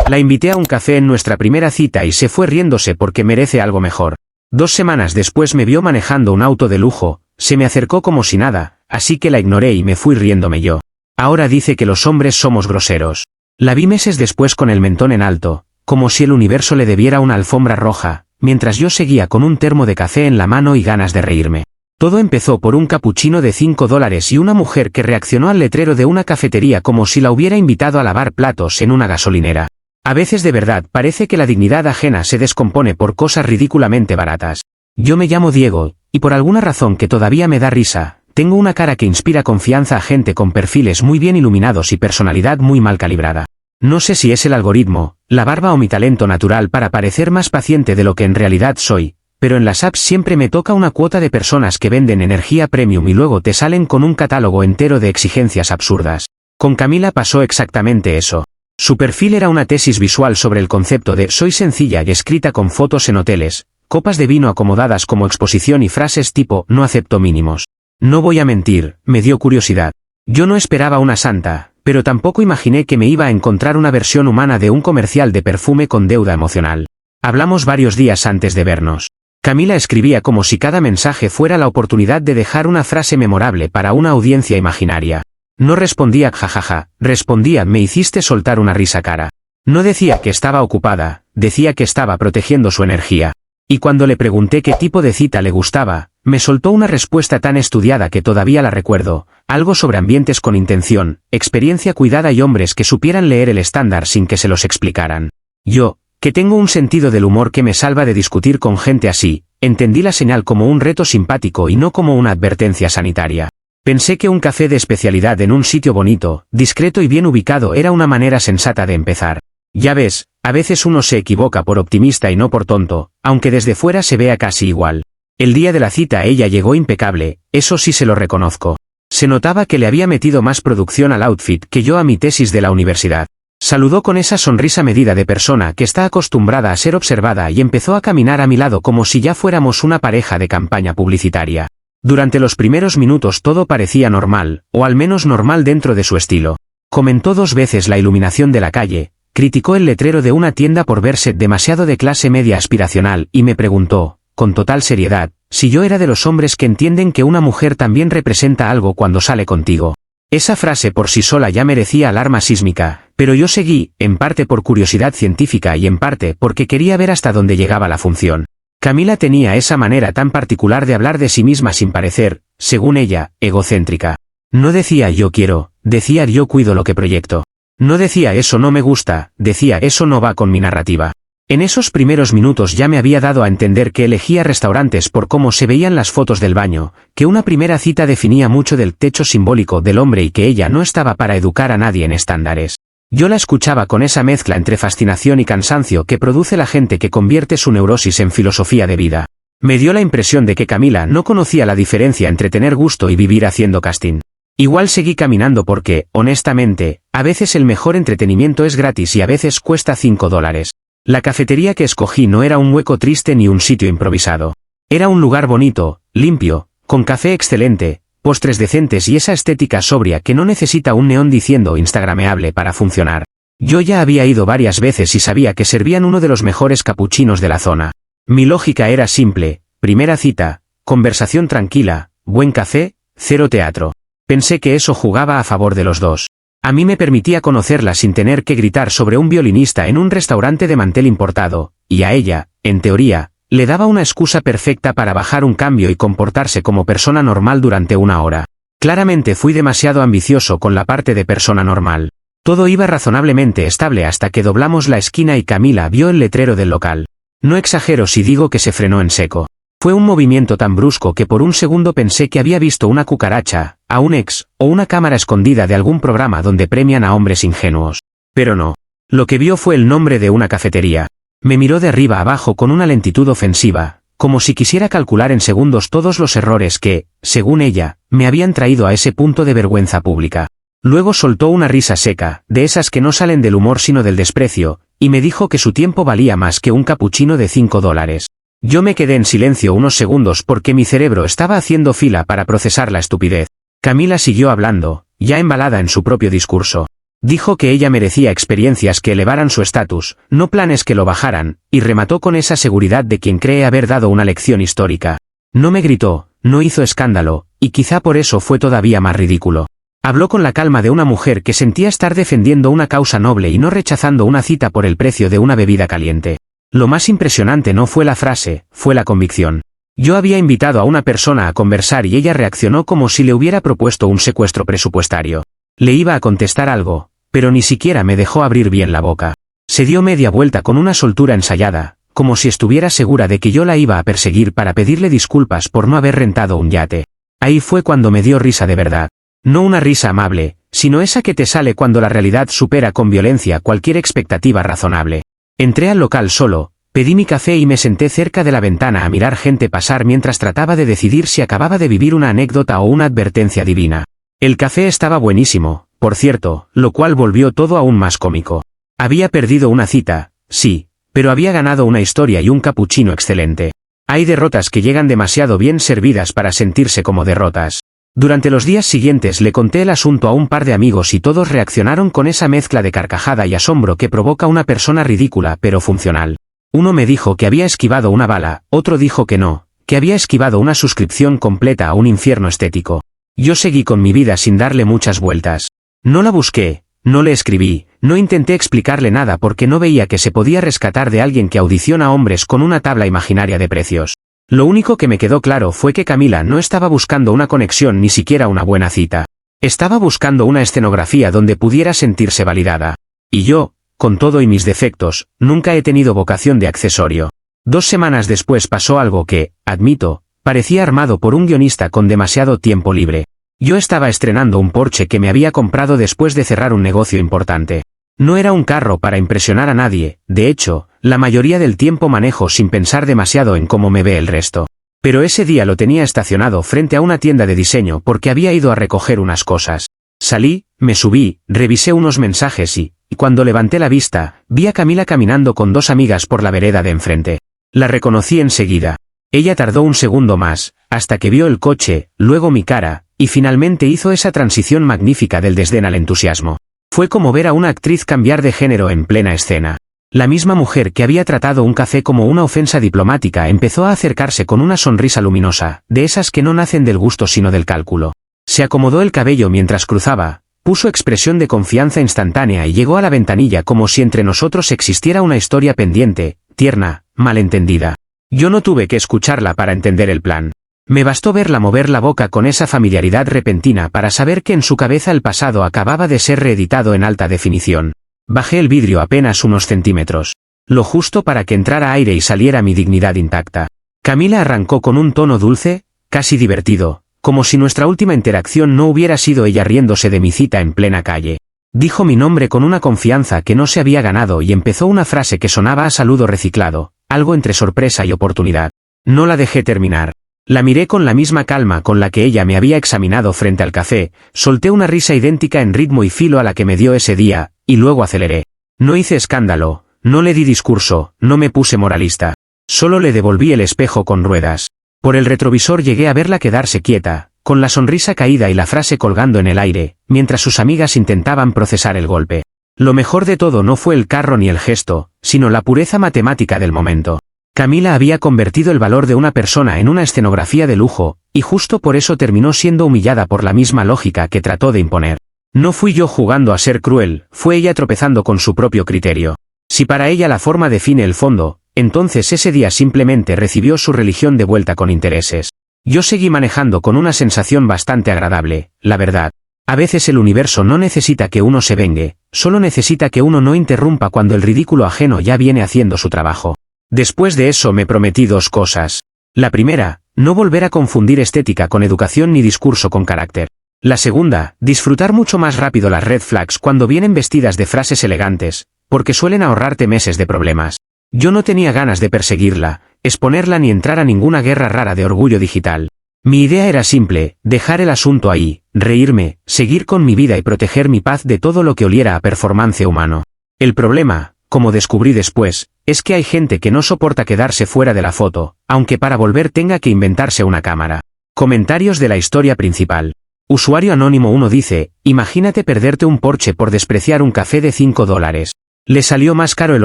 La invité a un café en nuestra primera cita y se fue riéndose porque merece algo mejor. 2 semanas después me vio manejando un auto de lujo, se me acercó como si nada, así que la ignoré y me fui riéndome yo. Ahora dice que los hombres somos groseros. La vi meses después con el mentón en alto, como si el universo le debiera una alfombra roja, mientras yo seguía con un termo de café en la mano y ganas de reírme. Todo empezó por un capuchino de $5 y una mujer que reaccionó al letrero de una cafetería como si la hubiera invitado a lavar platos en una gasolinera. A veces de verdad parece que la dignidad ajena se descompone por cosas ridículamente baratas. Yo me llamo Diego, y por alguna razón que todavía me da risa, tengo una cara que inspira confianza a gente con perfiles muy bien iluminados y personalidad muy mal calibrada. No sé si es el algoritmo, la barba o mi talento natural para parecer más paciente de lo que en realidad soy, pero en las apps siempre me toca una cuota de personas que venden energía premium y luego te salen con un catálogo entero de exigencias absurdas. Con Camila pasó exactamente eso. Su perfil era una tesis visual sobre el concepto de soy sencilla y escrita con fotos en hoteles, copas de vino acomodadas como exposición y frases tipo no acepto mínimos. No voy a mentir, me dio curiosidad. Yo no esperaba una santa, pero tampoco imaginé que me iba a encontrar una versión humana de un comercial de perfume con deuda emocional. Hablamos varios días antes de vernos. Camila escribía como si cada mensaje fuera la oportunidad de dejar una frase memorable para una audiencia imaginaria. No respondía jajaja, respondía me hiciste soltar una risa cara. No decía que estaba ocupada, decía que estaba protegiendo su energía. Y cuando le pregunté qué tipo de cita le gustaba, me soltó una respuesta tan estudiada que todavía la recuerdo, algo sobre ambientes con intención, experiencia cuidada y hombres que supieran leer el estándar sin que se los explicaran. Yo, que tengo un sentido del humor que me salva de discutir con gente así, entendí la señal como un reto simpático y no como una advertencia sanitaria. Pensé que un café de especialidad en un sitio bonito, discreto y bien ubicado era una manera sensata de empezar. Ya ves, a veces uno se equivoca por optimista y no por tonto, aunque desde fuera se vea casi igual. El día de la cita ella llegó impecable, eso sí se lo reconozco. Se notaba que le había metido más producción al outfit que yo a mi tesis de la universidad. Saludó con esa sonrisa medida de persona que está acostumbrada a ser observada y empezó a caminar a mi lado como si ya fuéramos una pareja de campaña publicitaria. Durante los primeros minutos todo parecía normal, o al menos normal dentro de su estilo. Comentó 2 veces la iluminación de la calle, criticó el letrero de una tienda por verse demasiado de clase media aspiracional y me preguntó, con total seriedad, si yo era de los hombres que entienden que una mujer también representa algo cuando sale contigo. Esa frase por sí sola ya merecía alarma sísmica, pero yo seguí, en parte por curiosidad científica y en parte porque quería ver hasta dónde llegaba la función. Camila tenía esa manera tan particular de hablar de sí misma sin parecer, según ella, egocéntrica. No decía yo quiero, decía yo cuido lo que proyecto. No decía eso no me gusta, decía eso no va con mi narrativa. En esos primeros minutos ya me había dado a entender que elegía restaurantes por cómo se veían las fotos del baño, que una primera cita definía mucho del techo simbólico del hombre y que ella no estaba para educar a nadie en estándares. Yo la escuchaba con esa mezcla entre fascinación y cansancio que produce la gente que convierte su neurosis en filosofía de vida. Me dio la impresión de que Camila no conocía la diferencia entre tener gusto y vivir haciendo casting. Igual seguí caminando porque, honestamente, a veces el mejor entretenimiento es gratis y a veces cuesta $5. La cafetería que escogí no era un hueco triste ni un sitio improvisado. Era un lugar bonito, limpio, con café excelente, postres decentes y esa estética sobria que no necesita un neón diciendo instagrameable para funcionar. Yo ya había ido varias veces y sabía que servían uno de los mejores capuchinos de la zona. Mi lógica era simple, primera cita, conversación tranquila, buen café, cero teatro. Pensé que eso jugaba a favor de los dos. A mí me permitía conocerla sin tener que gritar sobre un violinista en un restaurante de mantel importado, y a ella, en teoría, le daba una excusa perfecta para bajar un cambio y comportarse como persona normal durante una hora. Claramente fui demasiado ambicioso con la parte de persona normal. Todo iba razonablemente estable hasta que doblamos la esquina y Camila vio el letrero del local. No exagero si digo que se frenó en seco. Fue un movimiento tan brusco que por un segundo pensé que había visto una cucaracha, a un ex, o una cámara escondida de algún programa donde premian a hombres ingenuos. Pero no. Lo que vio fue el nombre de una cafetería. Me miró de arriba abajo con una lentitud ofensiva, como si quisiera calcular en segundos todos los errores que, según ella, me habían traído a ese punto de vergüenza pública. Luego soltó una risa seca, de esas que no salen del humor sino del desprecio, y me dijo que su tiempo valía más que un capuchino de $5. Yo me quedé en silencio unos segundos porque mi cerebro estaba haciendo fila para procesar la estupidez. Camila siguió hablando, ya embalada en su propio discurso. Dijo que ella merecía experiencias que elevaran su estatus, no planes que lo bajaran, y remató con esa seguridad de quien cree haber dado una lección histórica. No me gritó, no hizo escándalo, y quizá por eso fue todavía más ridículo. Habló con la calma de una mujer que sentía estar defendiendo una causa noble y no rechazando una cita por el precio de una bebida caliente. Lo más impresionante no fue la frase, fue la convicción. Yo había invitado a una persona a conversar y ella reaccionó como si le hubiera propuesto un secuestro presupuestario. Le iba a contestar algo, pero ni siquiera me dejó abrir bien la boca. Se dio media vuelta con una soltura ensayada, como si estuviera segura de que yo la iba a perseguir para pedirle disculpas por no haber rentado un yate. Ahí fue cuando me dio risa de verdad. No una risa amable, sino esa que te sale cuando la realidad supera con violencia cualquier expectativa razonable. Entré al local solo, pedí mi café y me senté cerca de la ventana a mirar gente pasar mientras trataba de decidir si acababa de vivir una anécdota o una advertencia divina. El café estaba buenísimo, por cierto, lo cual volvió todo aún más cómico. Había perdido una cita, sí, pero había ganado una historia y un capuchino excelente. Hay derrotas que llegan demasiado bien servidas para sentirse como derrotas. Durante los días siguientes le conté el asunto a un par de amigos y todos reaccionaron con esa mezcla de carcajada y asombro que provoca una persona ridícula pero funcional. Uno me dijo que había esquivado una bala, otro dijo que no, que había esquivado una suscripción completa a un infierno estético. Yo seguí con mi vida sin darle muchas vueltas. No la busqué, no le escribí, no intenté explicarle nada porque no veía que se podía rescatar de alguien que audiciona hombres con una tabla imaginaria de precios. Lo único que me quedó claro fue que Camila no estaba buscando una conexión ni siquiera una buena cita. Estaba buscando una escenografía donde pudiera sentirse validada. Y yo, con todo y mis defectos, nunca he tenido vocación de accesorio. 2 semanas después pasó algo que, admito, parecía armado por un guionista con demasiado tiempo libre. Yo estaba estrenando un Porsche que me había comprado después de cerrar un negocio importante. No era un carro para impresionar a nadie, de hecho, la mayoría del tiempo manejo sin pensar demasiado en cómo me ve el resto. Pero ese día lo tenía estacionado frente a una tienda de diseño porque había ido a recoger unas cosas. Salí, me subí, revisé unos mensajes y cuando levanté la vista, vi a Camila caminando con 2 amigas por la vereda de enfrente. La reconocí enseguida. Ella tardó un segundo más, hasta que vio el coche, luego mi cara, y finalmente hizo esa transición magnífica del desdén al entusiasmo. Fue como ver a una actriz cambiar de género en plena escena. La misma mujer que había tratado un café como una ofensa diplomática empezó a acercarse con una sonrisa luminosa, de esas que no nacen del gusto sino del cálculo. Se acomodó el cabello mientras cruzaba, puso expresión de confianza instantánea y llegó a la ventanilla como si entre nosotros existiera una historia pendiente, tierna, malentendida. Yo no tuve que escucharla para entender el plan. Me bastó verla mover la boca con esa familiaridad repentina para saber que en su cabeza el pasado acababa de ser reeditado en alta definición. Bajé el vidrio apenas unos centímetros. Lo justo para que entrara aire y saliera mi dignidad intacta. Camila arrancó con un tono dulce, casi divertido, como si nuestra última interacción no hubiera sido ella riéndose de mi cita en plena calle. Dijo mi nombre con una confianza que no se había ganado y empezó una frase que sonaba a saludo reciclado, algo entre sorpresa y oportunidad. No la dejé terminar. La miré con la misma calma con la que ella me había examinado frente al café, solté una risa idéntica en ritmo y filo a la que me dio ese día, y luego aceleré. No hice escándalo, no le di discurso, no me puse moralista. Solo le devolví el espejo con ruedas. Por el retrovisor llegué a verla quedarse quieta, con la sonrisa caída y la frase colgando en el aire, mientras sus amigas intentaban procesar el golpe. Lo mejor de todo no fue el carro ni el gesto, sino la pureza matemática del momento. Camila había convertido el valor de una persona en una escenografía de lujo, y justo por eso terminó siendo humillada por la misma lógica que trató de imponer. No fui yo jugando a ser cruel, fue ella tropezando con su propio criterio. Si para ella la forma define el fondo, entonces ese día simplemente recibió su religión de vuelta con intereses. Yo seguí manejando con una sensación bastante agradable, la verdad. A veces el universo no necesita que uno se vengue, solo necesita que uno no interrumpa cuando el ridículo ajeno ya viene haciendo su trabajo. Después de eso me prometí 2 cosas. La primera, no volver a confundir estética con educación ni discurso con carácter. La segunda, disfrutar mucho más rápido las red flags cuando vienen vestidas de frases elegantes, porque suelen ahorrarte meses de problemas. Yo no tenía ganas de perseguirla, exponerla ni entrar a ninguna guerra rara de orgullo digital. Mi idea era simple, dejar el asunto ahí, reírme, seguir con mi vida y proteger mi paz de todo lo que oliera a performance humano. El problema, como descubrí después, es que hay gente que no soporta quedarse fuera de la foto, aunque para volver tenga que inventarse una cámara. Comentarios de la historia principal. Usuario anónimo 1 dice, imagínate perderte un Porsche por despreciar un café de $5. Le salió más caro el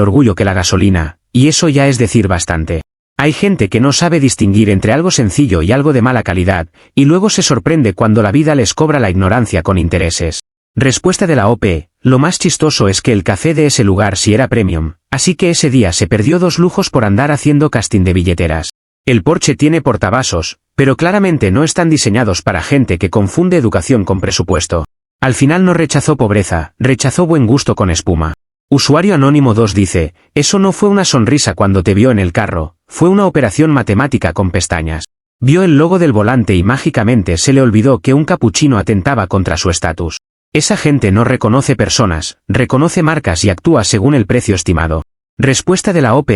orgullo que la gasolina, y eso ya es decir bastante. Hay gente que no sabe distinguir entre algo sencillo y algo de mala calidad, y luego se sorprende cuando la vida les cobra la ignorancia con intereses. Respuesta de la OP, lo más chistoso es que el café de ese lugar sí era premium, así que ese día se perdió 2 lujos por andar haciendo casting de billeteras. El Porsche tiene portavasos, pero claramente no están diseñados para gente que confunde educación con presupuesto. Al final no rechazó pobreza, rechazó buen gusto con espuma. Usuario anónimo 2 dice, eso no fue una sonrisa cuando te vio en el carro, fue una operación matemática con pestañas. Vio el logo del volante y mágicamente se le olvidó que un capuchino atentaba contra su estatus. Esa gente no reconoce personas, reconoce marcas y actúa según el precio estimado. Respuesta de la OP,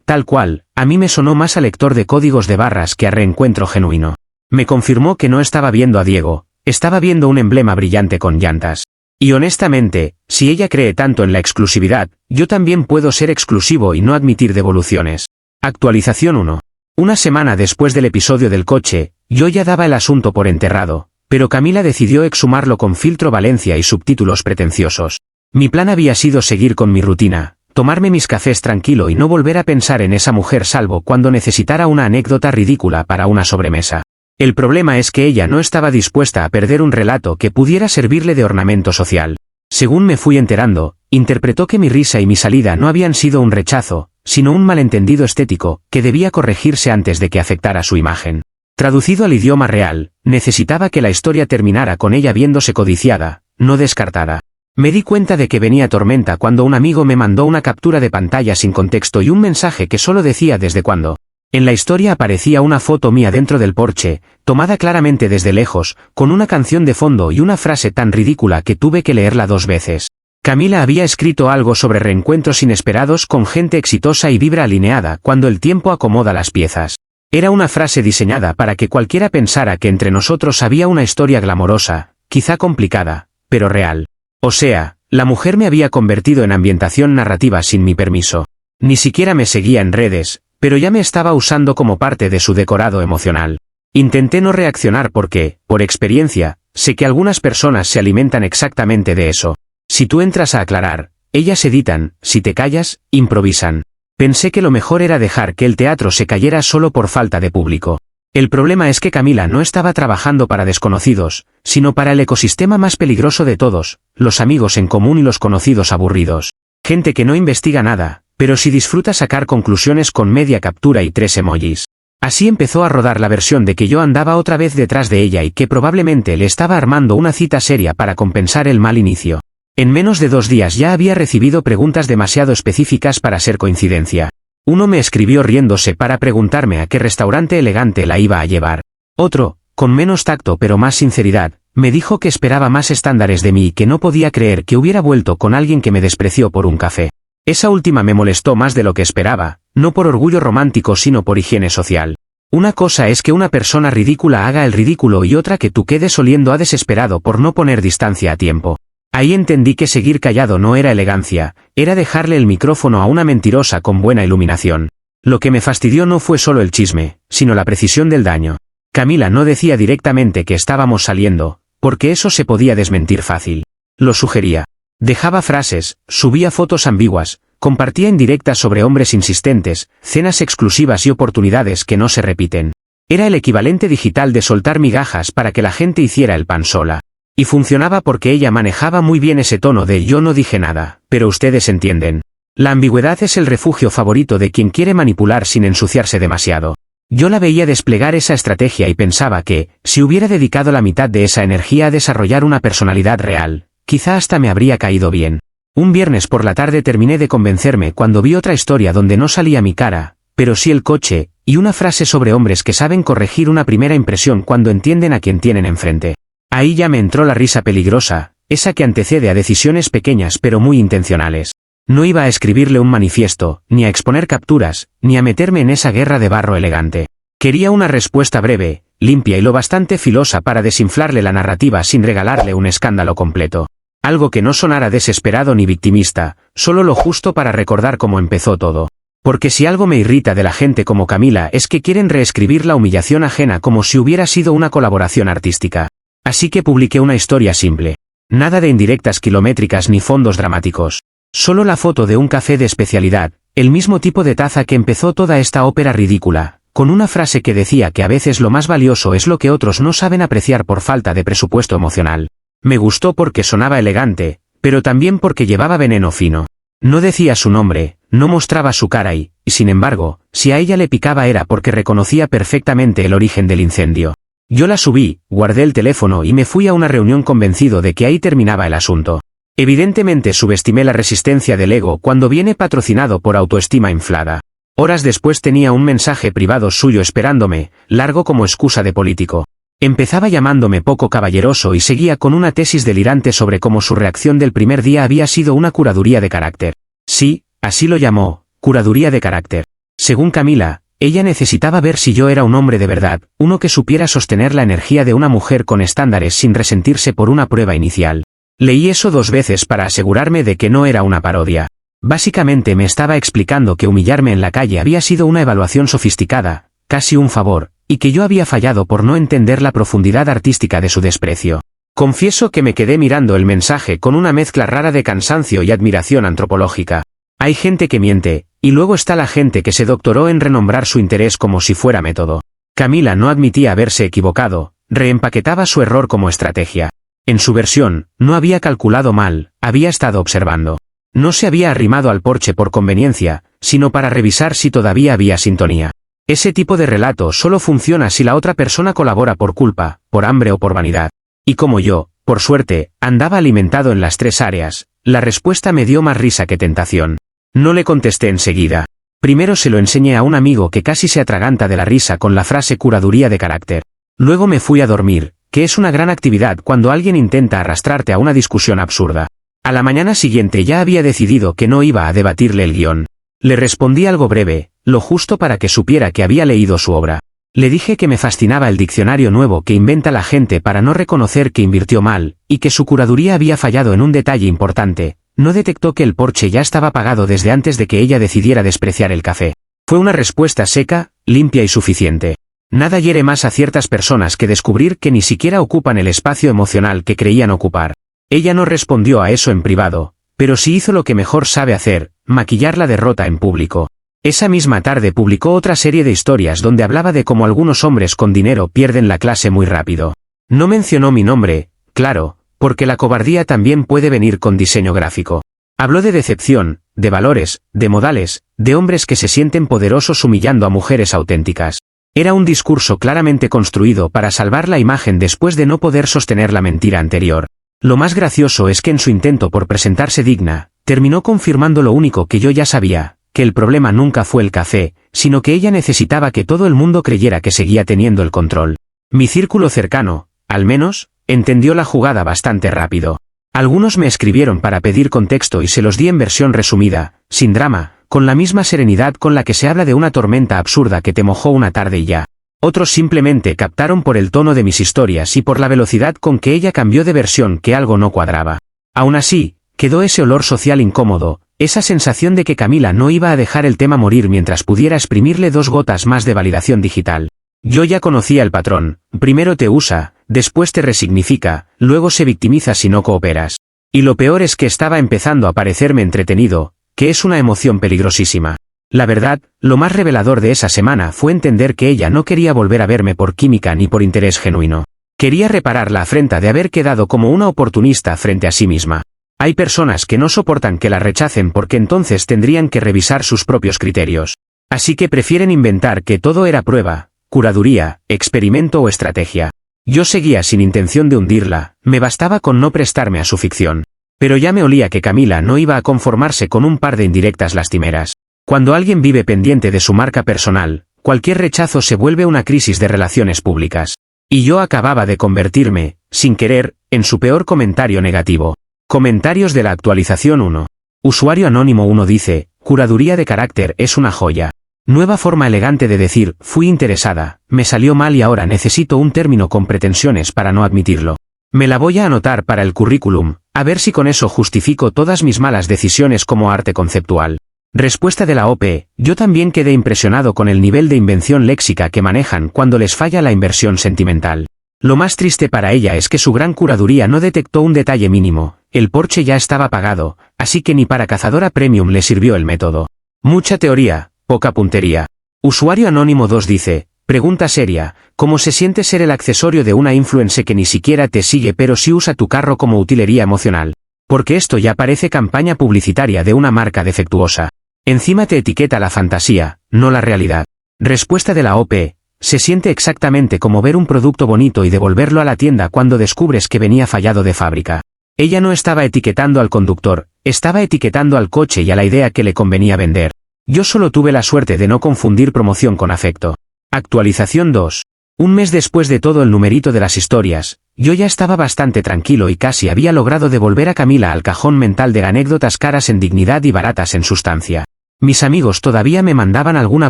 tal cual, a mí me sonó más a lector de códigos de barras que a reencuentro genuino. Me confirmó que no estaba viendo a Diego, estaba viendo un emblema brillante con llantas. Y honestamente, si ella cree tanto en la exclusividad, yo también puedo ser exclusivo y no admitir devoluciones. Actualización 1. Una semana después del episodio del coche, yo ya daba el asunto por enterrado, pero Camila decidió exhumarlo con filtro Valencia y subtítulos pretenciosos. Mi plan había sido seguir con mi rutina, tomarme mis cafés tranquilo y no volver a pensar en esa mujer salvo cuando necesitara una anécdota ridícula para una sobremesa. El problema es que ella no estaba dispuesta a perder un relato que pudiera servirle de ornamento social. Según me fui enterando, interpretó que mi risa y mi salida no habían sido un rechazo, sino un malentendido estético, que debía corregirse antes de que afectara su imagen. Traducido al idioma real, necesitaba que la historia terminara con ella viéndose codiciada, no descartada. Me di cuenta de que venía tormenta cuando un amigo me mandó una captura de pantalla sin contexto y un mensaje que solo decía desde cuándo. En la historia aparecía una foto mía dentro del Porsche, tomada claramente desde lejos, con una canción de fondo y una frase tan ridícula que tuve que leerla 2 veces. Camila había escrito algo sobre reencuentros inesperados con gente exitosa y vibra alineada cuando el tiempo acomoda las piezas. Era una frase diseñada para que cualquiera pensara que entre nosotros había una historia glamorosa, quizá complicada, pero real. O sea, la mujer me había convertido en ambientación narrativa sin mi permiso. Ni siquiera me seguía en redes, pero ya me estaba usando como parte de su decorado emocional. Intenté no reaccionar porque, por experiencia, sé que algunas personas se alimentan exactamente de eso. Si tú entras a aclarar, ellas editan, si te callas, improvisan. Pensé que lo mejor era dejar que el teatro se cayera solo por falta de público. El problema es que Camila no estaba trabajando para desconocidos, sino para el ecosistema más peligroso de todos, los amigos en común y los conocidos aburridos. Gente que no investiga nada, pero sí disfruta sacar conclusiones con media captura y 3 emojis. Así empezó a rodar la versión de que yo andaba otra vez detrás de ella y que probablemente le estaba armando una cita seria para compensar el mal inicio. En menos de 2 días ya había recibido preguntas demasiado específicas para ser coincidencia. Uno me escribió riéndose para preguntarme a qué restaurante elegante la iba a llevar. Otro, con menos tacto pero más sinceridad, me dijo que esperaba más estándares de mí y que no podía creer que hubiera vuelto con alguien que me despreció por un café. Esa última me molestó más de lo que esperaba, no por orgullo romántico sino por higiene social. Una cosa es que una persona ridícula haga el ridículo y otra que tú quedes oliendo a desesperado por no poner distancia a tiempo. Ahí entendí que seguir callado no era elegancia, era dejarle el micrófono a una mentirosa con buena iluminación. Lo que me fastidió no fue solo el chisme, sino la precisión del daño. Camila no decía directamente que estábamos saliendo, porque eso se podía desmentir fácil. Lo sugería. Dejaba frases, subía fotos ambiguas, compartía indirectas sobre hombres insistentes, cenas exclusivas y oportunidades que no se repiten. Era el equivalente digital de soltar migajas para que la gente hiciera el pan sola. Y funcionaba porque ella manejaba muy bien ese tono de yo no dije nada, pero ustedes entienden. La ambigüedad es el refugio favorito de quien quiere manipular sin ensuciarse demasiado. Yo la veía desplegar esa estrategia y pensaba que, si hubiera dedicado la mitad de esa energía a desarrollar una personalidad real, quizá hasta me habría caído bien. Un viernes por la tarde terminé de convencerme cuando vi otra historia donde no salía mi cara, pero sí el coche, y una frase sobre hombres que saben corregir una primera impresión cuando entienden a quien tienen enfrente. Ahí ya me entró la risa peligrosa, esa que antecede a decisiones pequeñas pero muy intencionales. No iba a escribirle un manifiesto, ni a exponer capturas, ni a meterme en esa guerra de barro elegante. Quería una respuesta breve, limpia y lo bastante filosa para desinflarle la narrativa sin regalarle un escándalo completo. Algo que no sonara desesperado ni victimista, solo lo justo para recordar cómo empezó todo. Porque si algo me irrita de la gente como Camila es que quieren reescribir la humillación ajena como si hubiera sido una colaboración artística. Así que publiqué una historia simple. Nada de indirectas kilométricas ni fondos dramáticos. Solo la foto de un café de especialidad, el mismo tipo de taza que empezó toda esta ópera ridícula, con una frase que decía que a veces lo más valioso es lo que otros no saben apreciar por falta de presupuesto emocional. Me gustó porque sonaba elegante, pero también porque llevaba veneno fino. No decía su nombre, no mostraba su cara y, sin embargo, si a ella le picaba era porque reconocía perfectamente el origen del incendio. Yo la subí, guardé el teléfono y me fui a una reunión convencido de que ahí terminaba el asunto. Evidentemente subestimé la resistencia del ego cuando viene patrocinado por autoestima inflada. Horas después tenía un mensaje privado suyo esperándome, largo como excusa de político. Empezaba llamándome poco caballeroso y seguía con una tesis delirante sobre cómo su reacción del primer día había sido una curaduría de carácter. Sí, así lo llamó, curaduría de carácter. Según Camila, ella necesitaba ver si yo era un hombre de verdad, uno que supiera sostener la energía de una mujer con estándares sin resentirse por una prueba inicial. Leí eso 2 veces para asegurarme de que no era una parodia. Básicamente me estaba explicando que humillarme en la calle había sido una evaluación sofisticada, casi un favor, y que yo había fallado por no entender la profundidad artística de su desprecio. Confieso que me quedé mirando el mensaje con una mezcla rara de cansancio y admiración antropológica. Hay gente que miente, y luego está la gente que se doctoró en renombrar su interés como si fuera método. Camila no admitía haberse equivocado, reempaquetaba su error como estrategia. En su versión, no había calculado mal, había estado observando. No se había arrimado al porche por conveniencia, sino para revisar si todavía había sintonía. Ese tipo de relato solo funciona si la otra persona colabora por culpa, por hambre o por vanidad. Y como yo, por suerte, andaba alimentado en las 3 áreas, la respuesta me dio más risa que tentación. No le contesté enseguida. Primero se lo enseñé a un amigo que casi se atraganta de la risa con la frase curaduría de carácter. Luego me fui a dormir, que es una gran actividad cuando alguien intenta arrastrarte a una discusión absurda. A la mañana siguiente ya había decidido que no iba a debatirle el guión. Le respondí algo breve, lo justo para que supiera que había leído su obra. Le dije que me fascinaba el diccionario nuevo que inventa la gente para no reconocer que invirtió mal, y que su curaduría había fallado en un detalle importante. No detectó que el porche ya estaba pagado desde antes de que ella decidiera despreciar el café. Fue una respuesta seca, limpia y suficiente. Nada hiere más a ciertas personas que descubrir que ni siquiera ocupan el espacio emocional que creían ocupar. Ella no respondió a eso en privado, pero sí hizo lo que mejor sabe hacer, maquillar la derrota en público. Esa misma tarde publicó otra serie de historias donde hablaba de cómo algunos hombres con dinero pierden la clase muy rápido. No mencionó mi nombre, claro, porque la cobardía también puede venir con diseño gráfico. Habló de decepción, de valores, de modales, de hombres que se sienten poderosos humillando a mujeres auténticas. Era un discurso claramente construido para salvar la imagen después de no poder sostener la mentira anterior. Lo más gracioso es que en su intento por presentarse digna, terminó confirmando lo único que yo ya sabía, que el problema nunca fue el café, sino que ella necesitaba que todo el mundo creyera que seguía teniendo el control. Mi círculo cercano, al menos, entendió la jugada bastante rápido. Algunos me escribieron para pedir contexto y se los di en versión resumida, sin drama, con la misma serenidad con la que se habla de una tormenta absurda que te mojó una tarde y ya. Otros simplemente captaron por el tono de mis historias y por la velocidad con que ella cambió de versión que algo no cuadraba. Aún así, quedó ese olor social incómodo, esa sensación de que Camila no iba a dejar el tema morir mientras pudiera exprimirle 2 gotas más de validación digital. Yo ya conocía el patrón, primero te usa, después te resignifica, luego se victimiza si no cooperas. Y lo peor es que estaba empezando a parecerme entretenido, que es una emoción peligrosísima. La verdad, lo más revelador de esa semana fue entender que ella no quería volver a verme por química ni por interés genuino. Quería reparar la afrenta de haber quedado como una oportunista frente a sí misma. Hay personas que no soportan que la rechacen porque entonces tendrían que revisar sus propios criterios. Así que prefieren inventar que todo era prueba, curaduría, experimento o estrategia. Yo seguía sin intención de hundirla, me bastaba con no prestarme a su ficción. Pero ya me olía que Camila no iba a conformarse con un par de indirectas lastimeras. Cuando alguien vive pendiente de su marca personal, cualquier rechazo se vuelve una crisis de relaciones públicas. Y yo acababa de convertirme, sin querer, en su peor comentario negativo. Comentarios de la actualización 1. Usuario anónimo 1 dice, curaduría de carácter es una joya. Nueva forma elegante de decir, fui interesada, me salió mal y ahora necesito un término con pretensiones para no admitirlo. Me la voy a anotar para el currículum, a ver si con eso justifico todas mis malas decisiones como arte conceptual. Respuesta de la OP, yo también quedé impresionado con el nivel de invención léxica que manejan cuando les falla la inversión sentimental. Lo más triste para ella es que su gran curaduría no detectó un detalle mínimo: el Porsche ya estaba pagado, así que ni para cazadora premium le sirvió el método. Mucha teoría, poca puntería. Usuario Anónimo 2 dice: pregunta seria, ¿cómo se siente ser el accesorio de una influencer que ni siquiera te sigue pero sí usa tu carro como utilería emocional? Porque esto ya parece campaña publicitaria de una marca defectuosa. Encima te etiqueta la fantasía, no la realidad. Respuesta de la OP: se siente exactamente como ver un producto bonito y devolverlo a la tienda cuando descubres que venía fallado de fábrica. Ella no estaba etiquetando al conductor, estaba etiquetando al coche y a la idea que le convenía vender. Yo solo tuve la suerte de no confundir promoción con afecto. Actualización 2. Un mes después de todo el numerito de las historias, yo ya estaba bastante tranquilo y casi había logrado devolver a Camila al cajón mental de anécdotas caras en dignidad y baratas en sustancia. Mis amigos todavía me mandaban alguna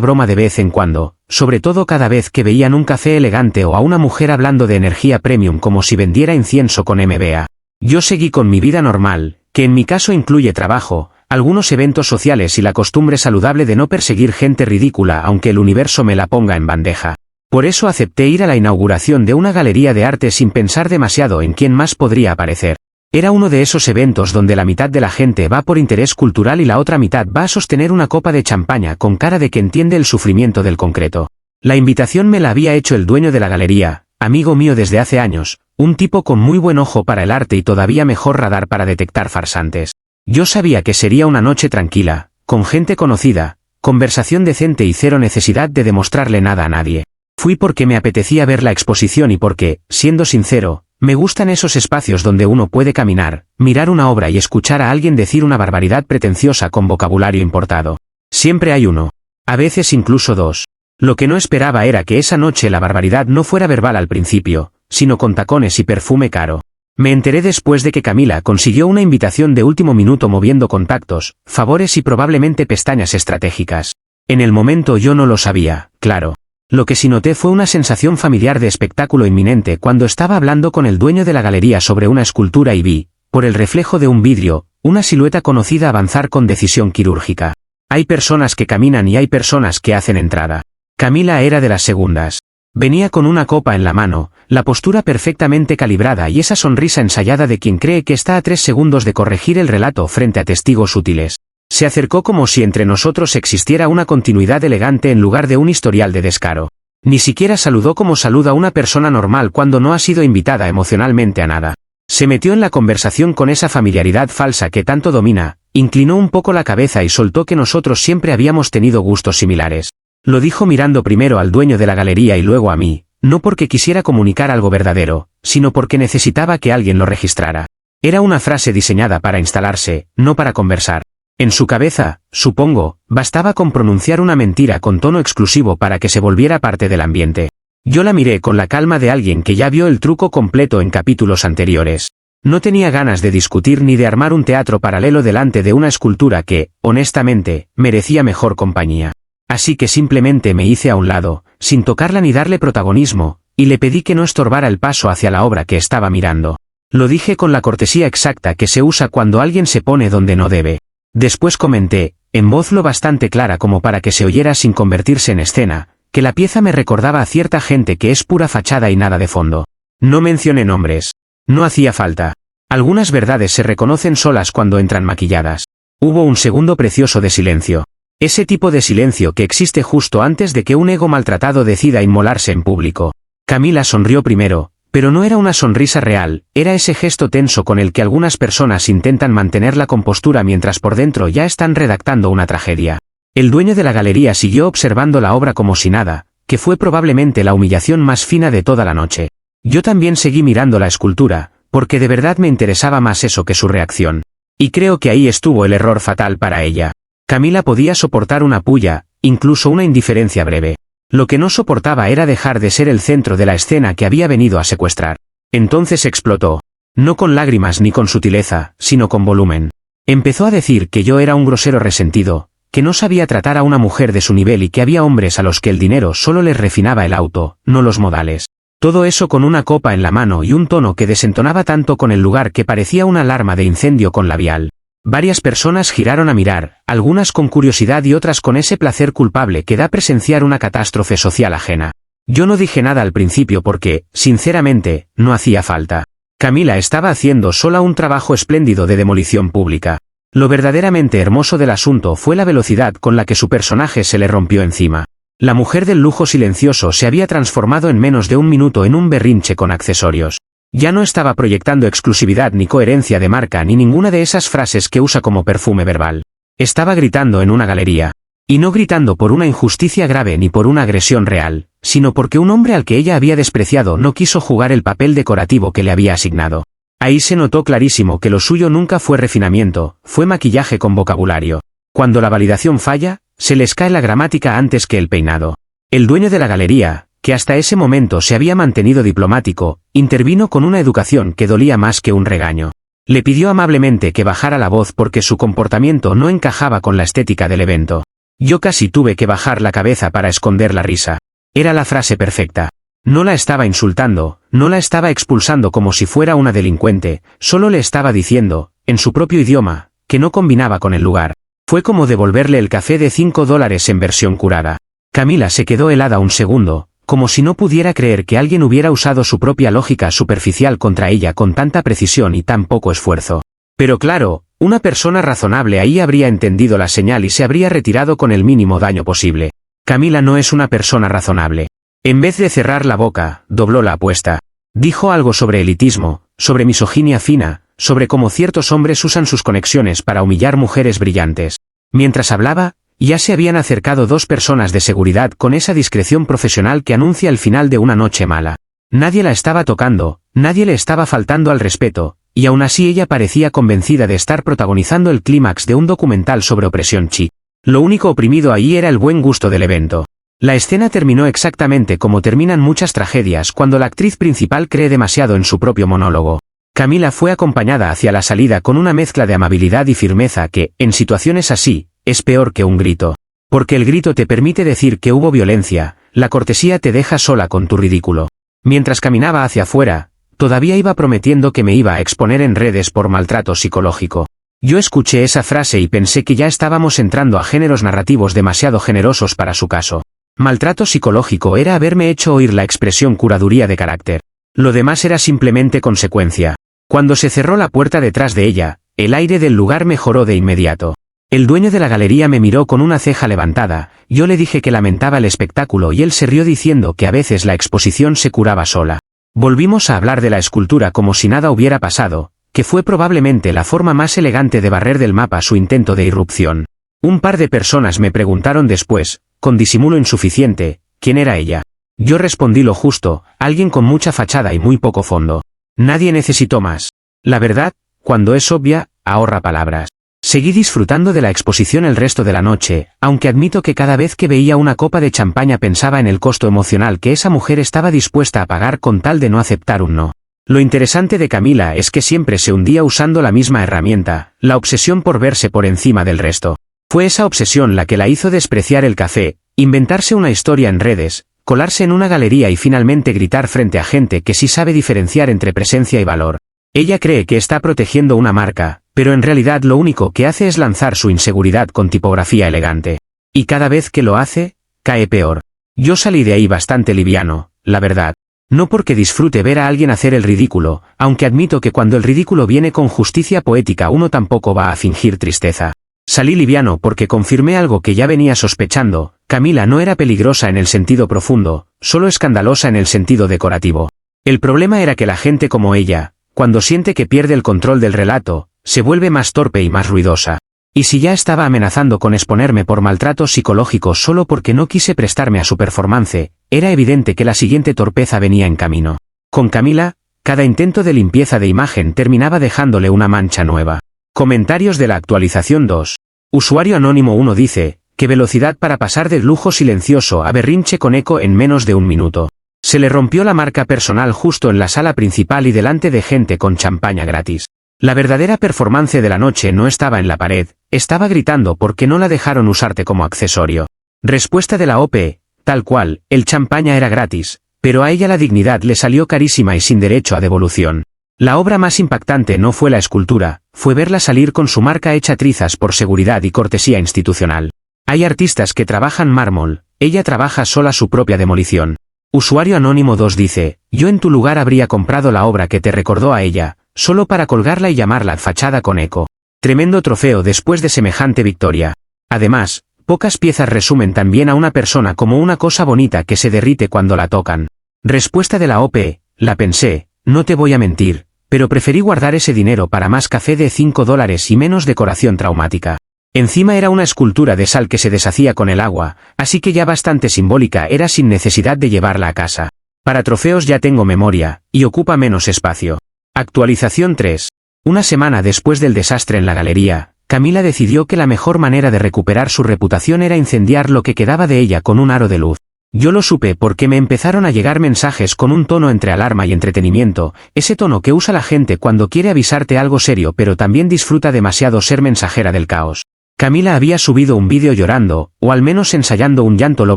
broma de vez en cuando, sobre todo cada vez que veían un café elegante o a una mujer hablando de energía premium como si vendiera incienso con MBA. Yo seguí con mi vida normal, que en mi caso incluye trabajo, algunos eventos sociales y la costumbre saludable de no perseguir gente ridícula aunque el universo me la ponga en bandeja. Por eso acepté ir a la inauguración de una galería de arte sin pensar demasiado en quién más podría aparecer. Era uno de esos eventos donde la mitad de la gente va por interés cultural y la otra mitad va a sostener una copa de champaña con cara de que entiende el sufrimiento del concreto. La invitación me la había hecho el dueño de la galería, amigo mío desde hace años, un tipo con muy buen ojo para el arte y todavía mejor radar para detectar farsantes. Yo sabía que sería una noche tranquila, con gente conocida, conversación decente y cero necesidad de demostrarle nada a nadie. Fui porque me apetecía ver la exposición y porque, siendo sincero, me gustan esos espacios donde uno puede caminar, mirar una obra y escuchar a alguien decir una barbaridad pretenciosa con vocabulario importado. Siempre hay uno. A veces incluso dos. Lo que no esperaba era que esa noche la barbaridad no fuera verbal al principio, sino con tacones y perfume caro. Me enteré después de que Camila consiguió una invitación de último minuto moviendo contactos, favores y probablemente pestañas estratégicas. En el momento yo no lo sabía, claro. Lo que sí noté fue una sensación familiar de espectáculo inminente cuando estaba hablando con el dueño de la galería sobre una escultura y vi, por el reflejo de un vidrio, una silueta conocida avanzar con decisión quirúrgica. Hay personas que caminan y hay personas que hacen entrada. Camila era de las segundas. Venía con una copa en la mano, la postura perfectamente calibrada y esa sonrisa ensayada de quien cree que está a 3 segundos de corregir el relato frente a testigos útiles. Se acercó como si entre nosotros existiera una continuidad elegante en lugar de un historial de descaro. Ni siquiera saludó como saluda una persona normal cuando no ha sido invitada emocionalmente a nada. Se metió en la conversación con esa familiaridad falsa que tanto domina, inclinó un poco la cabeza y soltó que nosotros siempre habíamos tenido gustos similares. Lo dijo mirando primero al dueño de la galería y luego a mí, no porque quisiera comunicar algo verdadero, sino porque necesitaba que alguien lo registrara. Era una frase diseñada para instalarse, no para conversar. En su cabeza, supongo, bastaba con pronunciar una mentira con tono exclusivo para que se volviera parte del ambiente. Yo la miré con la calma de alguien que ya vio el truco completo en capítulos anteriores. No tenía ganas de discutir ni de armar un teatro paralelo delante de una escultura que, honestamente, merecía mejor compañía. Así que simplemente me hice a un lado, sin tocarla ni darle protagonismo, y le pedí que no estorbara el paso hacia la obra que estaba mirando. Lo dije con la cortesía exacta que se usa cuando alguien se pone donde no debe. Después comenté, en voz lo bastante clara como para que se oyera sin convertirse en escena, que la pieza me recordaba a cierta gente que es pura fachada y nada de fondo. No mencioné nombres. No hacía falta. Algunas verdades se reconocen solas cuando entran maquilladas. Hubo un segundo precioso de silencio. Ese tipo de silencio que existe justo antes de que un ego maltratado decida inmolarse en público. Camila sonrió primero, pero no era una sonrisa real, era ese gesto tenso con el que algunas personas intentan mantener la compostura mientras por dentro ya están redactando una tragedia. El dueño de la galería siguió observando la obra como si nada, que fue probablemente la humillación más fina de toda la noche. Yo también seguí mirando la escultura, porque de verdad me interesaba más eso que su reacción. Y creo que ahí estuvo el error fatal para ella. Camila podía soportar una pulla, incluso una indiferencia breve. Lo que no soportaba era dejar de ser el centro de la escena que había venido a secuestrar. Entonces explotó. No con lágrimas ni con sutileza, sino con volumen. Empezó a decir que yo era un grosero resentido, que no sabía tratar a una mujer de su nivel y que había hombres a los que el dinero solo les refinaba el auto, no los modales. Todo eso con una copa en la mano y un tono que desentonaba tanto con el lugar que parecía una alarma de incendio con labial. Varias personas giraron a mirar, algunas con curiosidad y otras con ese placer culpable que da presenciar una catástrofe social ajena. Yo no dije nada al principio porque, sinceramente, no hacía falta. Camila estaba haciendo sola un trabajo espléndido de demolición pública. Lo verdaderamente hermoso del asunto fue la velocidad con la que su personaje se le rompió encima. La mujer del lujo silencioso se había transformado en menos de un minuto en un berrinche con accesorios. Ya no estaba proyectando exclusividad ni coherencia de marca ni ninguna de esas frases que usa como perfume verbal. Estaba gritando en una galería. Y no gritando por una injusticia grave ni por una agresión real, sino porque un hombre al que ella había despreciado no quiso jugar el papel decorativo que le había asignado. Ahí se notó clarísimo que lo suyo nunca fue refinamiento, fue maquillaje con vocabulario. Cuando la validación falla, se les cae la gramática antes que el peinado. El dueño de la galería, que hasta ese momento se había mantenido diplomático, intervino con una educación que dolía más que un regaño. Le pidió amablemente que bajara la voz porque su comportamiento no encajaba con la estética del evento. Yo casi tuve que bajar la cabeza para esconder la risa. Era la frase perfecta. No la estaba insultando, no la estaba expulsando como si fuera una delincuente, solo le estaba diciendo, en su propio idioma, que no combinaba con el lugar. Fue como devolverle el café de $5 en versión curada. Camila se quedó helada un segundo, como si no pudiera creer que alguien hubiera usado su propia lógica superficial contra ella con tanta precisión y tan poco esfuerzo. Pero claro, una persona razonable ahí habría entendido la señal y se habría retirado con el mínimo daño posible. Camila no es una persona razonable. En vez de cerrar la boca, dobló la apuesta. Dijo algo sobre elitismo, sobre misoginia fina, sobre cómo ciertos hombres usan sus conexiones para humillar mujeres brillantes. Mientras hablaba, ya se habían acercado dos personas de seguridad con esa discreción profesional que anuncia el final de una noche mala. Nadie la estaba tocando, nadie le estaba faltando al respeto, y aún así ella parecía convencida de estar protagonizando el clímax de un documental sobre opresión chi. Lo único oprimido ahí era el buen gusto del evento. La escena terminó exactamente como terminan muchas tragedias cuando la actriz principal cree demasiado en su propio monólogo. Camila fue acompañada hacia la salida con una mezcla de amabilidad y firmeza que, en situaciones así, es peor que un grito. Porque el grito te permite decir que hubo violencia, la cortesía te deja sola con tu ridículo. Mientras caminaba hacia afuera, todavía iba prometiendo que me iba a exponer en redes por maltrato psicológico. Yo escuché esa frase y pensé que ya estábamos entrando a géneros narrativos demasiado generosos para su caso. Maltrato psicológico era haberme hecho oír la expresión curaduría de carácter. Lo demás era simplemente consecuencia. Cuando se cerró la puerta detrás de ella, el aire del lugar mejoró de inmediato. El dueño de la galería me miró con una ceja levantada, yo le dije que lamentaba el espectáculo y él se rió diciendo que a veces la exposición se curaba sola. Volvimos a hablar de la escultura como si nada hubiera pasado, que fue probablemente la forma más elegante de barrer del mapa su intento de irrupción. Un par de personas me preguntaron después, con disimulo insuficiente, quién era ella. Yo respondí lo justo, alguien con mucha fachada y muy poco fondo. Nadie necesitó más. La verdad, cuando es obvia, ahorra palabras. Seguí disfrutando de la exposición el resto de la noche, aunque admito que cada vez que veía una copa de champaña pensaba en el costo emocional que esa mujer estaba dispuesta a pagar con tal de no aceptar un no. Lo interesante de Camila es que siempre se hundía usando la misma herramienta, la obsesión por verse por encima del resto. Fue esa obsesión la que la hizo despreciar el café, inventarse una historia en redes, colarse en una galería y finalmente gritar frente a gente que sí sabe diferenciar entre presencia y valor. Ella cree que está protegiendo una marca, pero en realidad lo único que hace es lanzar su inseguridad con tipografía elegante. Y cada vez que lo hace, cae peor. Yo salí de ahí bastante liviano, la verdad. No porque disfrute ver a alguien hacer el ridículo, aunque admito que cuando el ridículo viene con justicia poética uno tampoco va a fingir tristeza. Salí liviano porque confirmé algo que ya venía sospechando, Camila no era peligrosa en el sentido profundo, solo escandalosa en el sentido decorativo. El problema era que la gente como ella, cuando siente que pierde el control del relato, se vuelve más torpe y más ruidosa. Y si ya estaba amenazando con exponerme por maltrato psicológico solo porque no quise prestarme a su performance, era evidente que la siguiente torpeza venía en camino. Con Camila, cada intento de limpieza de imagen terminaba dejándole una mancha nueva. Comentarios de la actualización 2. Usuario anónimo 1 dice, qué velocidad para pasar del lujo silencioso a berrinche con eco en menos de un minuto. Se le rompió la marca personal justo en la sala principal y delante de gente con champaña gratis. La verdadera performance de la noche no estaba en la pared, estaba gritando porque no la dejaron usarte como accesorio. Respuesta de la OP, tal cual, el champaña era gratis, pero a ella la dignidad le salió carísima y sin derecho a devolución. La obra más impactante no fue la escultura, fue verla salir con su marca hecha trizas por seguridad y cortesía institucional. Hay artistas que trabajan mármol, ella trabaja sola su propia demolición. Usuario Anónimo 2 dice, yo en tu lugar habría comprado la obra que te recordó a ella, solo para colgarla y llamarla fachada con eco. Tremendo trofeo después de semejante victoria. Además, pocas piezas resumen tan bien a una persona como una cosa bonita que se derrite cuando la tocan. Respuesta de la OP, la pensé, no te voy a mentir, pero preferí guardar ese dinero para más café de $5 y menos decoración traumática. Encima era una escultura de sal que se deshacía con el agua, así que ya bastante simbólica era sin necesidad de llevarla a casa. Para trofeos ya tengo memoria, y ocupa menos espacio. Actualización 3. Una semana después del desastre en la galería, Camila decidió que la mejor manera de recuperar su reputación era incendiar lo que quedaba de ella con un aro de luz. Yo lo supe porque me empezaron a llegar mensajes con un tono entre alarma y entretenimiento, ese tono que usa la gente cuando quiere avisarte algo serio pero también disfruta demasiado ser mensajera del caos. Camila había subido un vídeo llorando, o al menos ensayando un llanto lo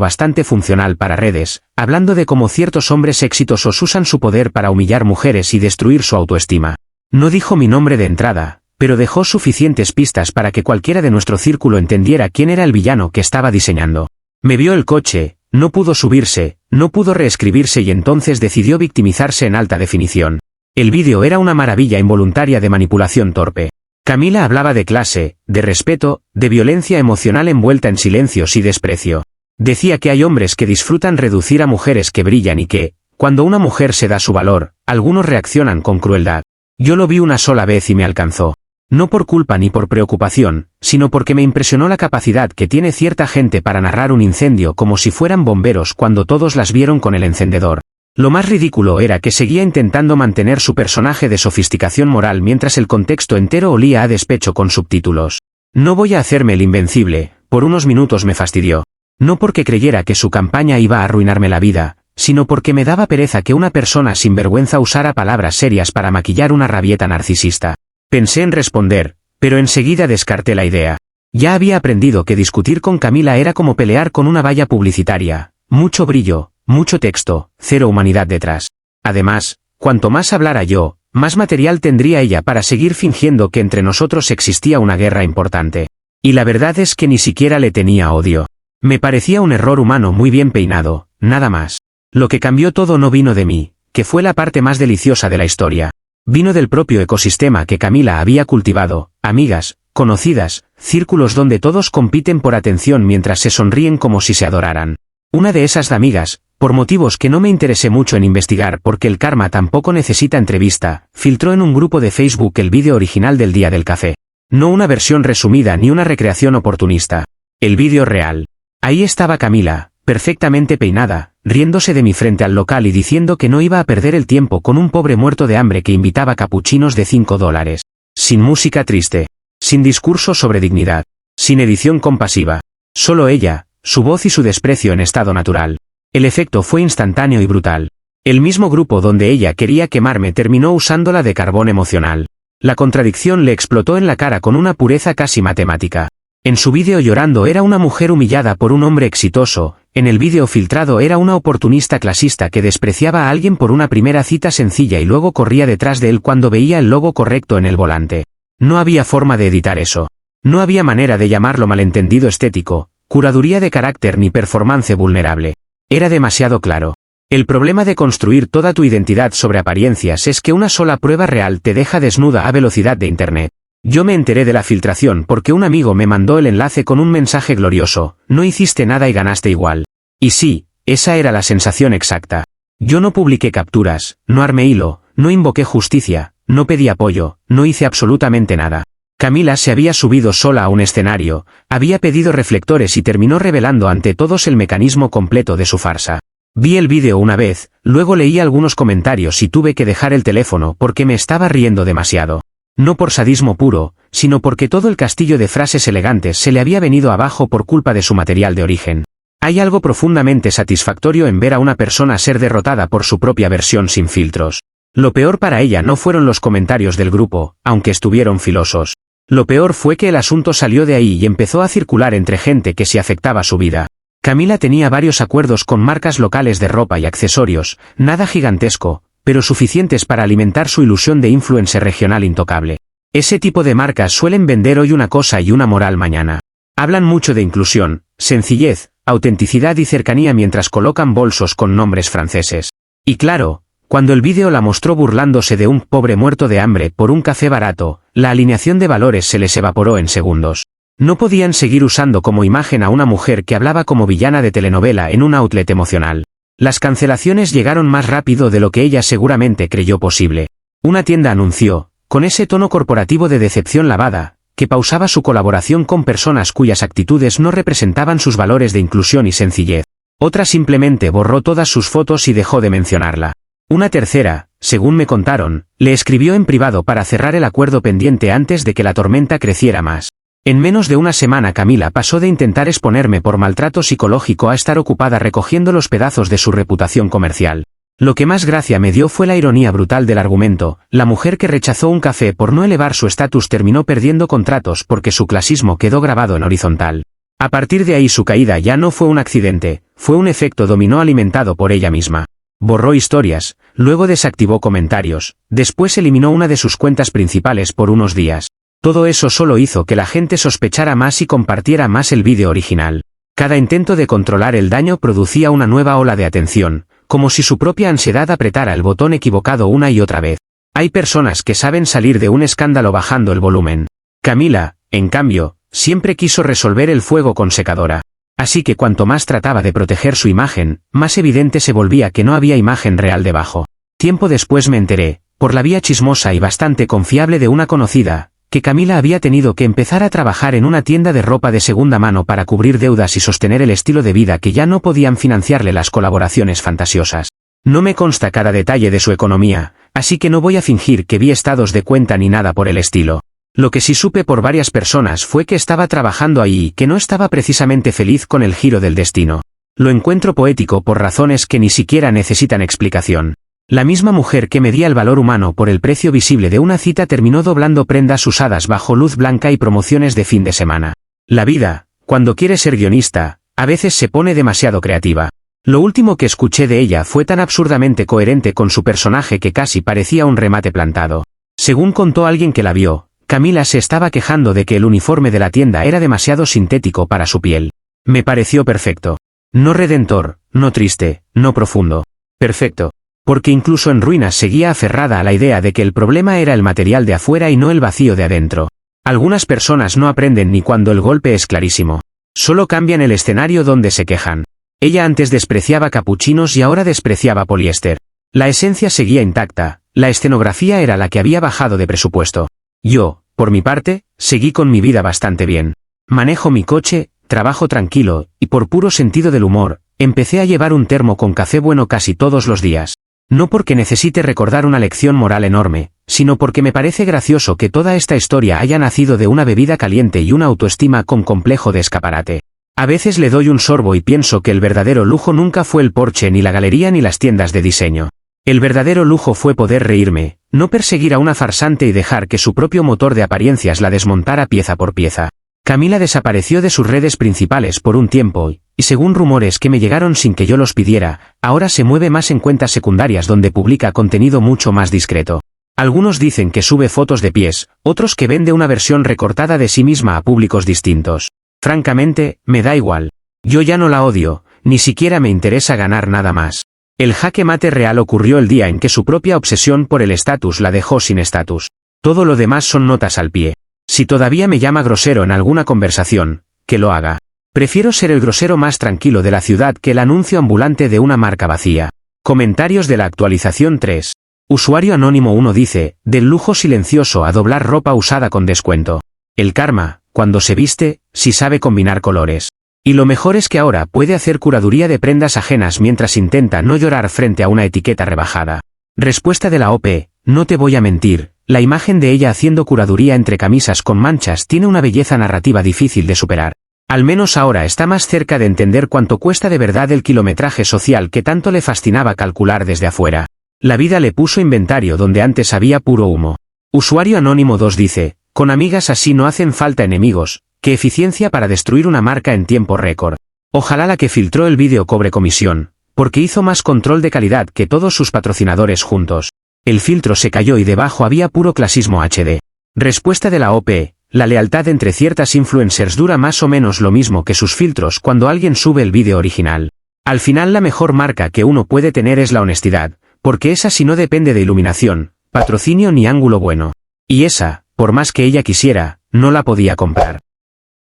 bastante funcional para redes, hablando de cómo ciertos hombres exitosos usan su poder para humillar mujeres y destruir su autoestima. No dijo mi nombre de entrada, pero dejó suficientes pistas para que cualquiera de nuestro círculo entendiera quién era el villano que estaba diseñando. Me vio el coche, no pudo subirse, no pudo reescribirse y entonces decidió victimizarse en alta definición. El vídeo era una maravilla involuntaria de manipulación torpe. Camila hablaba de clase, de respeto, de violencia emocional envuelta en silencios y desprecio. Decía que hay hombres que disfrutan reducir a mujeres que brillan y que, cuando una mujer se da su valor, algunos reaccionan con crueldad. Yo lo vi una sola vez y me alcanzó. No por culpa ni por preocupación, sino porque me impresionó la capacidad que tiene cierta gente para narrar un incendio como si fueran bomberos cuando todos las vieron con el encendedor. Lo más ridículo era que seguía intentando mantener su personaje de sofisticación moral mientras el contexto entero olía a despecho con subtítulos. No voy a hacerme el invencible, por unos minutos me fastidió. No porque creyera que su campaña iba a arruinarme la vida, sino porque me daba pereza que una persona sin vergüenza usara palabras serias para maquillar una rabieta narcisista. Pensé en responder, pero enseguida descarté la idea. Ya había aprendido que discutir con Camila era como pelear con una valla publicitaria, mucho brillo, mucho texto, cero humanidad detrás. Además, cuanto más hablara yo, más material tendría ella para seguir fingiendo que entre nosotros existía una guerra importante. Y la verdad es que ni siquiera le tenía odio. Me parecía un error humano muy bien peinado, nada más. Lo que cambió todo no vino de mí, que fue la parte más deliciosa de la historia. Vino del propio ecosistema que Camila había cultivado, amigas, conocidas, círculos donde todos compiten por atención mientras se sonríen como si se adoraran. Una de esas amigas, por motivos que no me interesé mucho en investigar porque el karma tampoco necesita entrevista, filtró en un grupo de Facebook el vídeo original del día del café. No una versión resumida ni una recreación oportunista. El vídeo real. Ahí estaba Camila, perfectamente peinada, riéndose de mi frente al local y diciendo que no iba a perder el tiempo con un pobre muerto de hambre que invitaba capuchinos de $5. Sin música triste. Sin discurso sobre dignidad. Sin edición compasiva. Solo ella, su voz y su desprecio en estado natural. El efecto fue instantáneo y brutal. El mismo grupo donde ella quería quemarme terminó usándola de carbón emocional. La contradicción le explotó en la cara con una pureza casi matemática. En su vídeo llorando era una mujer humillada por un hombre exitoso, en el vídeo filtrado era una oportunista clasista que despreciaba a alguien por una primera cita sencilla y luego corría detrás de él cuando veía el logo correcto en el volante. No había forma de editar eso. No había manera de llamarlo malentendido estético, curaduría de carácter ni performance vulnerable. Era demasiado claro. El problema de construir toda tu identidad sobre apariencias es que una sola prueba real te deja desnuda a velocidad de internet. Yo me enteré de la filtración porque un amigo me mandó el enlace con un mensaje glorioso, no hiciste nada y ganaste igual. Y sí, esa era la sensación exacta. Yo no publiqué capturas, no armé hilo, no invoqué justicia, no pedí apoyo, no hice absolutamente nada. Camila se había subido sola a un escenario, había pedido reflectores y terminó revelando ante todos el mecanismo completo de su farsa. Vi el vídeo una vez, luego leí algunos comentarios y tuve que dejar el teléfono porque me estaba riendo demasiado. No por sadismo puro, sino porque todo el castillo de frases elegantes se le había venido abajo por culpa de su material de origen. Hay algo profundamente satisfactorio en ver a una persona ser derrotada por su propia versión sin filtros. Lo peor para ella no fueron los comentarios del grupo, aunque estuvieron filosos. Lo peor fue que el asunto salió de ahí y empezó a circular entre gente que se afectaba su vida. Camila tenía varios acuerdos con marcas locales de ropa y accesorios, nada gigantesco, pero suficientes para alimentar su ilusión de influencer regional intocable. Ese tipo de marcas suelen vender hoy una cosa y una moral mañana. Hablan mucho de inclusión, sencillez, autenticidad y cercanía mientras colocan bolsos con nombres franceses. Y claro, cuando el vídeo la mostró burlándose de un pobre muerto de hambre por un café barato, la alineación de valores se les evaporó en segundos. No podían seguir usando como imagen a una mujer que hablaba como villana de telenovela en un outlet emocional. Las cancelaciones llegaron más rápido de lo que ella seguramente creyó posible. Una tienda anunció, con ese tono corporativo de decepción lavada, que pausaba su colaboración con personas cuyas actitudes no representaban sus valores de inclusión y sencillez. Otra simplemente borró todas sus fotos y dejó de mencionarla. Una tercera, según me contaron, le escribió en privado para cerrar el acuerdo pendiente antes de que la tormenta creciera más. En menos de una semana Camila pasó de intentar exponerme por maltrato psicológico a estar ocupada recogiendo los pedazos de su reputación comercial. Lo que más gracia me dio fue la ironía brutal del argumento: la mujer que rechazó un café por no elevar su estatus terminó perdiendo contratos porque su clasismo quedó grabado en horizontal. A partir de ahí su caída ya no fue un accidente, fue un efecto dominó alimentado por ella misma. Borró historias, luego desactivó comentarios, después eliminó una de sus cuentas principales por unos días. Todo eso solo hizo que la gente sospechara más y compartiera más el vídeo original. Cada intento de controlar el daño producía una nueva ola de atención, como si su propia ansiedad apretara el botón equivocado una y otra vez. Hay personas que saben salir de un escándalo bajando el volumen. Camila, en cambio, siempre quiso resolver el fuego con secadora. Así que cuanto más trataba de proteger su imagen, más evidente se volvía que no había imagen real debajo. Tiempo después me enteré, por la vía chismosa y bastante confiable de una conocida, que Camila había tenido que empezar a trabajar en una tienda de ropa de segunda mano para cubrir deudas y sostener el estilo de vida que ya no podían financiarle las colaboraciones fantasiosas. No me consta cada detalle de su economía, así que no voy a fingir que vi estados de cuenta ni nada por el estilo. Lo que sí supe por varias personas fue que estaba trabajando ahí y que no estaba precisamente feliz con el giro del destino. Lo encuentro poético por razones que ni siquiera necesitan explicación. La misma mujer que medía el valor humano por el precio visible de una cita terminó doblando prendas usadas bajo luz blanca y promociones de fin de semana. La vida, cuando quiere ser guionista, a veces se pone demasiado creativa. Lo último que escuché de ella fue tan absurdamente coherente con su personaje que casi parecía un remate plantado. Según contó alguien que la vio, Camila se estaba quejando de que el uniforme de la tienda era demasiado sintético para su piel. Me pareció perfecto. No redentor, no triste, no profundo. Perfecto. Porque incluso en ruinas seguía aferrada a la idea de que el problema era el material de afuera y no el vacío de adentro. Algunas personas no aprenden ni cuando el golpe es clarísimo. Solo cambian el escenario donde se quejan. Ella antes despreciaba capuchinos y ahora despreciaba poliéster. La esencia seguía intacta, la escenografía era la que había bajado de presupuesto. Yo, por mi parte, seguí con mi vida bastante bien. Manejo mi coche, trabajo tranquilo, y por puro sentido del humor, empecé a llevar un termo con café bueno casi todos los días. No porque necesite recordar una lección moral enorme, sino porque me parece gracioso que toda esta historia haya nacido de una bebida caliente y una autoestima con complejo de escaparate. A veces le doy un sorbo y pienso que el verdadero lujo nunca fue el Porsche ni la galería ni las tiendas de diseño. El verdadero lujo fue poder reírme, no perseguir a una farsante y dejar que su propio motor de apariencias la desmontara pieza por pieza. Camila desapareció de sus redes principales por un tiempo, y según rumores que me llegaron sin que yo los pidiera, ahora se mueve más en cuentas secundarias donde publica contenido mucho más discreto. Algunos dicen que sube fotos de pies, otros que vende una versión recortada de sí misma a públicos distintos. Francamente, me da igual. Yo ya no la odio, ni siquiera me interesa ganar nada más. El jaque mate real ocurrió el día en que su propia obsesión por el estatus la dejó sin estatus. Todo lo demás son notas al pie. Si todavía me llama grosero en alguna conversación, que lo haga. Prefiero ser el grosero más tranquilo de la ciudad que el anuncio ambulante de una marca vacía. Comentarios de la actualización 3. Usuario anónimo 1 dice, del lujo silencioso a doblar ropa usada con descuento. El karma, cuando se viste, sí sabe combinar colores. Y lo mejor es que ahora puede hacer curaduría de prendas ajenas mientras intenta no llorar frente a una etiqueta rebajada. Respuesta de la OP, no te voy a mentir, la imagen de ella haciendo curaduría entre camisas con manchas tiene una belleza narrativa difícil de superar. Al menos ahora está más cerca de entender cuánto cuesta de verdad el kilometraje social que tanto le fascinaba calcular desde afuera. La vida le puso inventario donde antes había puro humo. Usuario anónimo 2 dice, con amigas así no hacen falta enemigos. ¡Qué eficiencia para destruir una marca en tiempo récord! Ojalá la que filtró el vídeo cobre comisión, porque hizo más control de calidad que todos sus patrocinadores juntos. El filtro se cayó y debajo había puro clasismo HD. Respuesta de la OP, la lealtad entre ciertas influencers dura más o menos lo mismo que sus filtros cuando alguien sube el vídeo original. Al final la mejor marca que uno puede tener es la honestidad, porque esa sí no depende de iluminación, patrocinio ni ángulo bueno. Y esa, por más que ella quisiera, no la podía comprar.